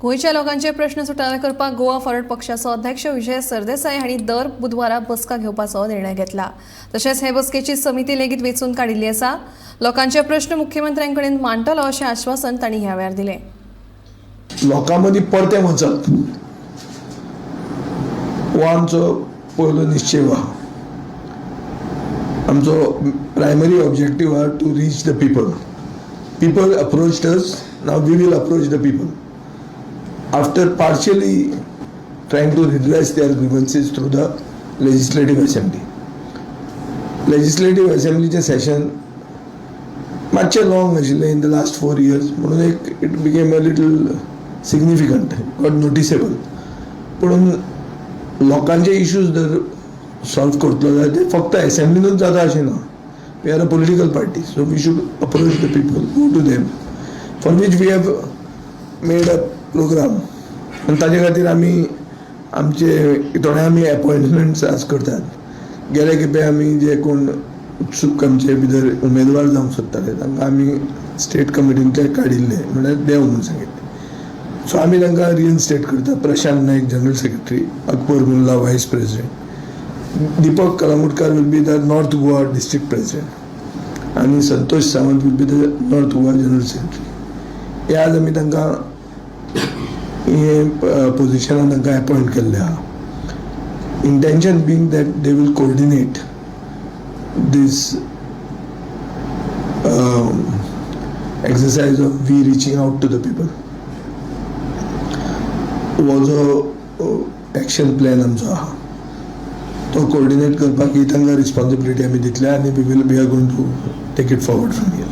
गोंयच्या लोकांचे प्रश्न सुटावे करपाक गोवा फॉरवर्ड पक्षाचो अध्यक्ष विजय सरदेसाय हांणी दर बुधवारा बसका घेवपाचो निर्णय घेतला. तशेंच हे बसकेची समिती लेगीत वेंचून काडिल्ली आसा. लोकांचे प्रश्न मुख्यमंत्र्यांकडेन मांडटलो अशें आश्वासन तांणी ह्या वेळार दिलें. लोकां मदीं परतें वचप हो आमचो पयलो निश्चय आहा. आमचो प्रायमरी ऑब्जेक्टीव आहा to reach the people. People approached us, now we will approach the people. After partially trying to redress their grievances through the Legislative Assembly. Legislative Assemblyचे session मातशें long आशिल्लें in the last 4 years, म्हणून it became a little significant, got noticeable. पूण लोकांचे issues जर solve करतलो जाल्यार ते फक्त assemblyनूच जाता अशें ना. We are a political party, so we should approach the people, go to them, for which we have made a program. आनी ताजे खातीर आमी आमचे थोडे आमी अपॉयंटमेंट्स आज करतात. गेले खेपे आमी जे कोण उत्सुक आमचे भितर उमेदवार जावंक सोदताले तांकां आमी स्टेट कमिटींतले काडिल्ले, म्हळ्यार देव म्हणून सांगिल्ले. सो आमी तांकां रिइन्स्टेट करता. Prashant Naik general secretary, Akbar Mulla vice president, Deepak Kalamutkar will be the north Goa district president आनी Santosh Sawant will be the north Goa general secretary. हे आज आमी तांकां हे पोजिशनान तांकां अपॉयंट केल्ले आहा. Intention being that they will coordinate this exercise of we reaching out to the people. हो जो एक्शन प्लॅन आमचो आहा तो कोऑर्डिनेट करपाक ही तांकां रिस्पॉन्सिबिलिटी आमी दितल्या आनी we are going to take it forward from here.